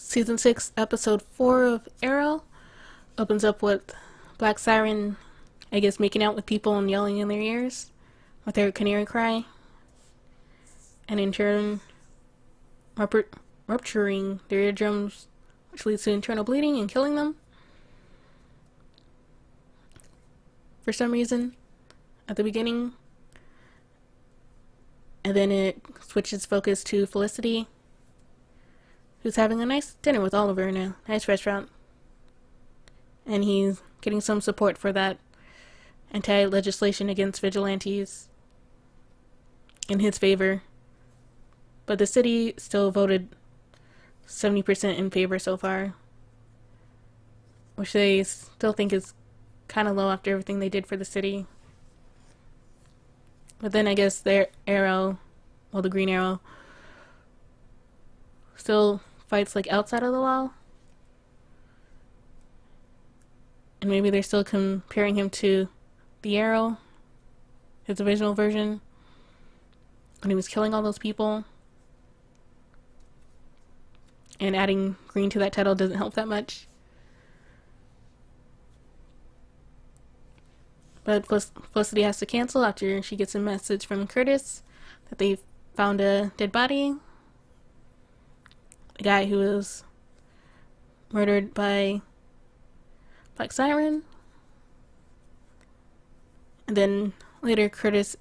Season 6, Episode 4 of Arrow opens up with Black Siren, I guess, making out with people and yelling in their ears with their canary cry, and in turn, rupturing their eardrums, which leads to internal bleeding and killing them. For some reason, at the beginning, and then it switches focus to Felicity, who's having a nice dinner with Oliver in a nice restaurant. And he's getting some support for that anti-legislation against vigilantes in his favor. But the city still voted 70% in favor so far, which they still think is kind of low after everything they did for the city. But then I guess their Arrow, well, the Green Arrow, still fights like outside of the law. And maybe they're still comparing him to the Arrow, his original version, when he was killing all those people. And adding green to that title doesn't help that much. But Felicity has to cancel after she gets a message from Curtis that they found a dead body. A guy who was murdered by Black Siren. And then later Curtis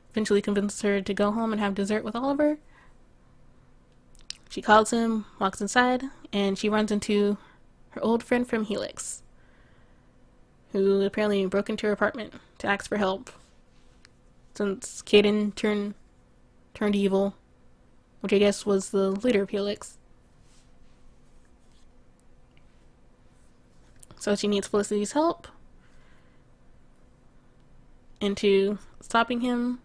eventually convinces her to go home and have dessert with Oliver. She calls him, walks inside, and she runs into her old friend from Helix, who apparently broke into her apartment to ask for help since Caden turned evil, which I guess was the leader of Helix. So she needs Felicity's help into stopping him.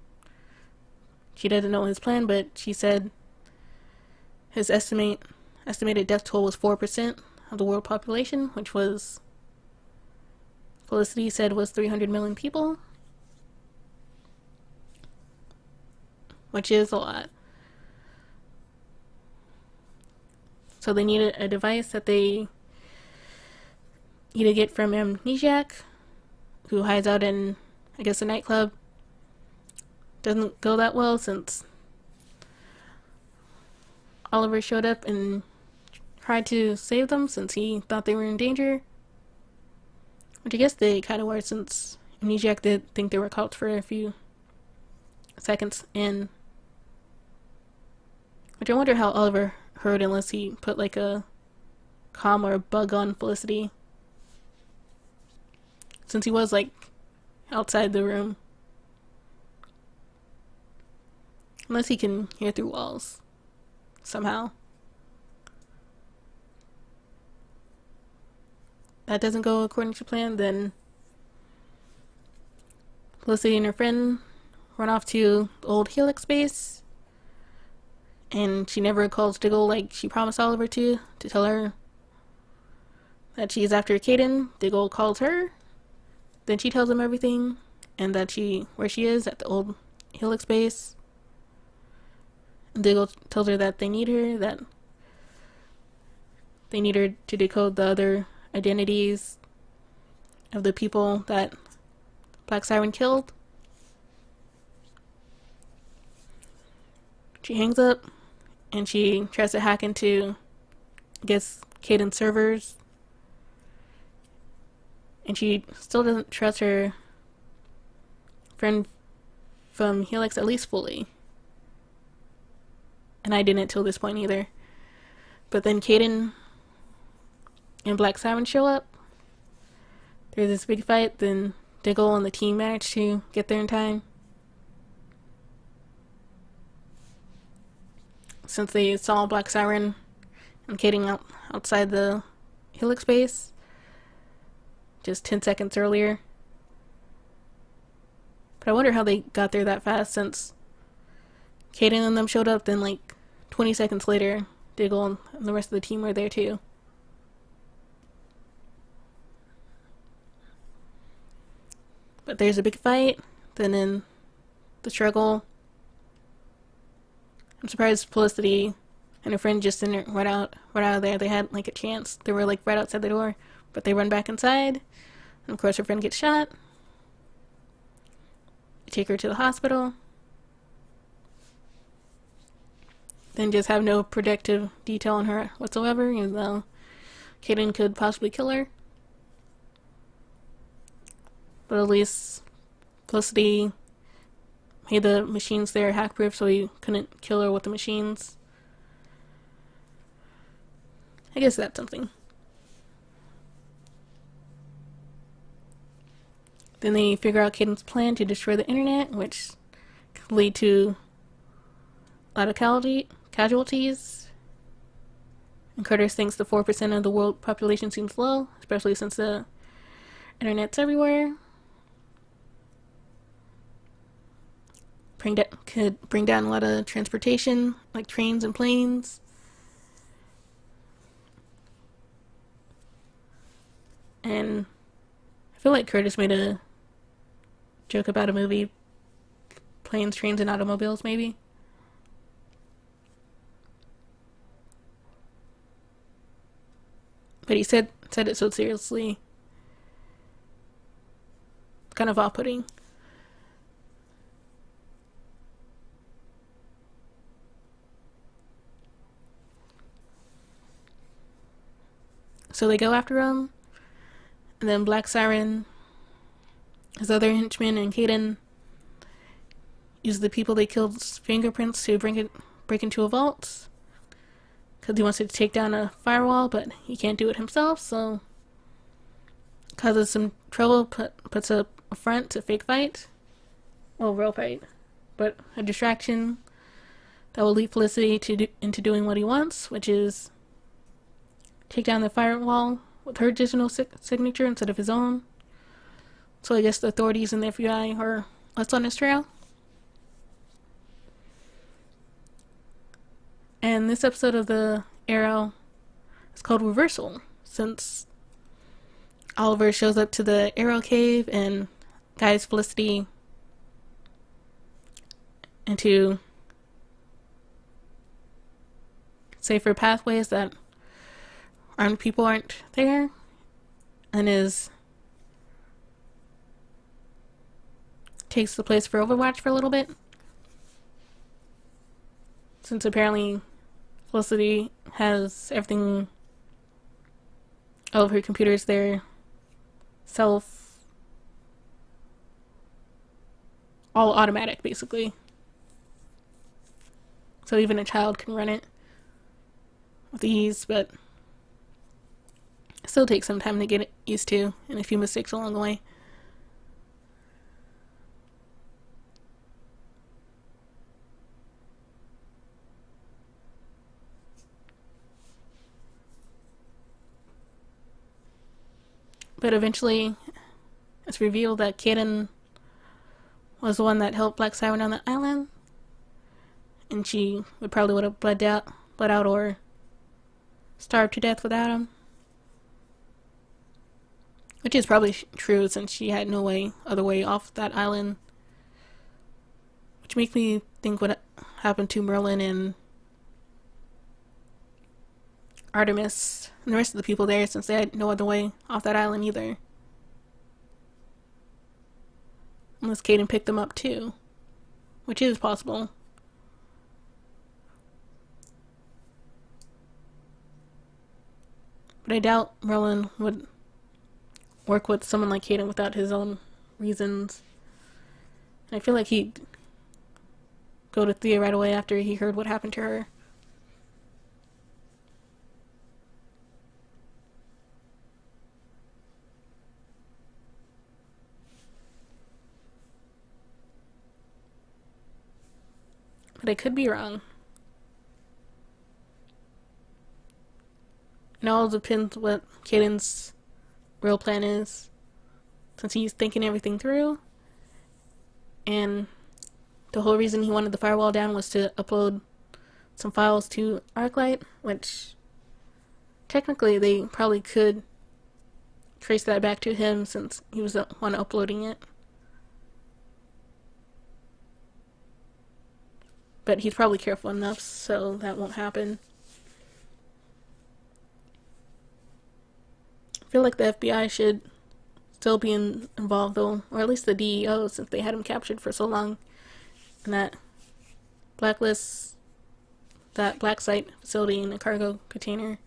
She doesn't know his plan, but she said his estimated death toll was 4% of the world population, which was, Felicity said, was 300 million people, which is a lot. So they needed a device that they need to get from Amnesiac, who hides out in, I guess, a nightclub. Doesn't go that well since Oliver showed up and tried to save them since he thought they were in danger. Which I guess they kind of were, since Amnesiac did think they were caught for a few seconds. And which I wonder how Oliver heard, unless he put like a comm or a bug on Felicity, since he was like outside the room. Unless he can hear through walls somehow. That doesn't go according to plan, then Felicity and her friend run off to the old Helix base, and she never calls Diggle like she promised Oliver to tell her that she's after Caden. Diggle calls her, then she tells him everything, and that where she is at the old Helix base. And Diggle tells her that they need her to decode the other identities of the people that Black Siren killed. She hangs up and she tries to hack into, I guess, Caden's servers. And she still doesn't trust her friend from Helix, at least fully. And I didn't till this point either. But then Caden and Black Siren show up. There's this big fight, then Diggle and the team manage to get there in time. Since they saw Black Siren and Caden outside the Helix base just 10 seconds earlier. But I wonder how they got there that fast, since Caden and them showed up, then like 20 seconds later, Diggle and the rest of the team were there too. But there's a big fight, then in the struggle, I'm surprised Felicity and her friend just didn't right out of there. They had like a chance. They were like right outside the door, but they run back inside, and of course her friend gets shot. They take her to the hospital, then just have no protective detail on her whatsoever, even though Kaidan could possibly kill her. But at least Felicity made the machines there hack-proof, so he couldn't kill her with the machines. I guess that's something. Then they figure out Kaidan's plan to destroy the internet, which could lead to a lot of casualties. And Curtis thinks the 4% of the world population seems low, especially since the internet's everywhere. Could bring down a lot of transportation, like trains and planes. And I feel like Curtis made a joke about a movie, Planes, Trains, and Automobiles, maybe. But he said it so seriously. Kind of off-putting. So they go after him, and then Black Siren, his other henchmen, and Kaidan use the people they killed's fingerprints to break into a vault, because he wants to take down a firewall, but he can't do it himself, so causes some trouble, puts up a front to fake fight. Well, real fight, but a distraction that will lead Felicity into doing what he wants, which is take down the firewall with her digital signature instead of his own. So I guess the authorities and the FBI are less on his trail. And this episode of the Arrow is called Reversal, since Oliver shows up to the Arrow cave and guides Felicity into safer pathways that armed people aren't there, and takes the place for Overwatch for a little bit, since apparently Felicity has everything, all of her computers there, all automatic basically, so even a child can run it with ease, but it still takes some time to get it used to, and a few mistakes along the way. But eventually, it's revealed that Kaidan was the one that helped Black Siren on the island, and she would have bled out or starved to death without him. Which is probably true, since she had no other way off that island. Which makes me think what happened to Merlin and Artemis and the rest of the people there, since they had no other way off that island either. Unless Kaidan picked them up too, which is possible. But I doubt Merlin would work with someone like Kaidan without his own reasons. And I feel like he'd go to Thea right away after he heard what happened to her. But I could be wrong. It all depends what Kaidan's real plan is, since he's thinking everything through, and the whole reason he wanted the firewall down was to upload some files to ArcLight, which technically they probably could trace that back to him, since he was the one uploading it. But he's probably careful enough so that won't happen. feel like the FBI should still be involved, though, or at least the DEO, since they had him captured for so long. And that blacklist, that black site facility in a cargo container.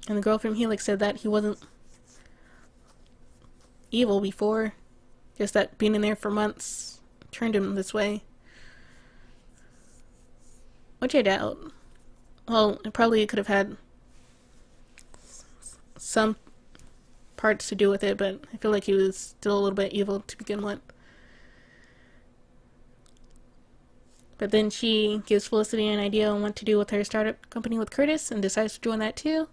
And the girl from Helix said that he wasn't evil before, just that being in there for months turned him this way. Which I doubt. Well, it probably could have had some parts to do with it, but I feel like he was still a little bit evil to begin with. But then she gives Felicity an idea on what to do with her startup company with Curtis and decides to join that too.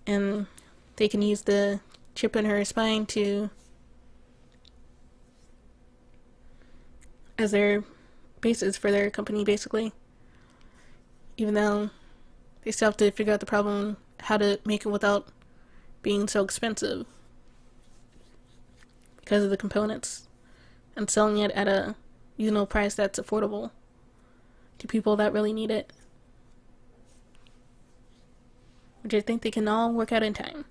And they can use the chip in her spine to as their basis for their company, basically. Even though they still have to figure out the problem, how to make it without being so expensive because of the components, and selling it at a reasonable price that's affordable to people that really need it. Which I think they can all work out in time.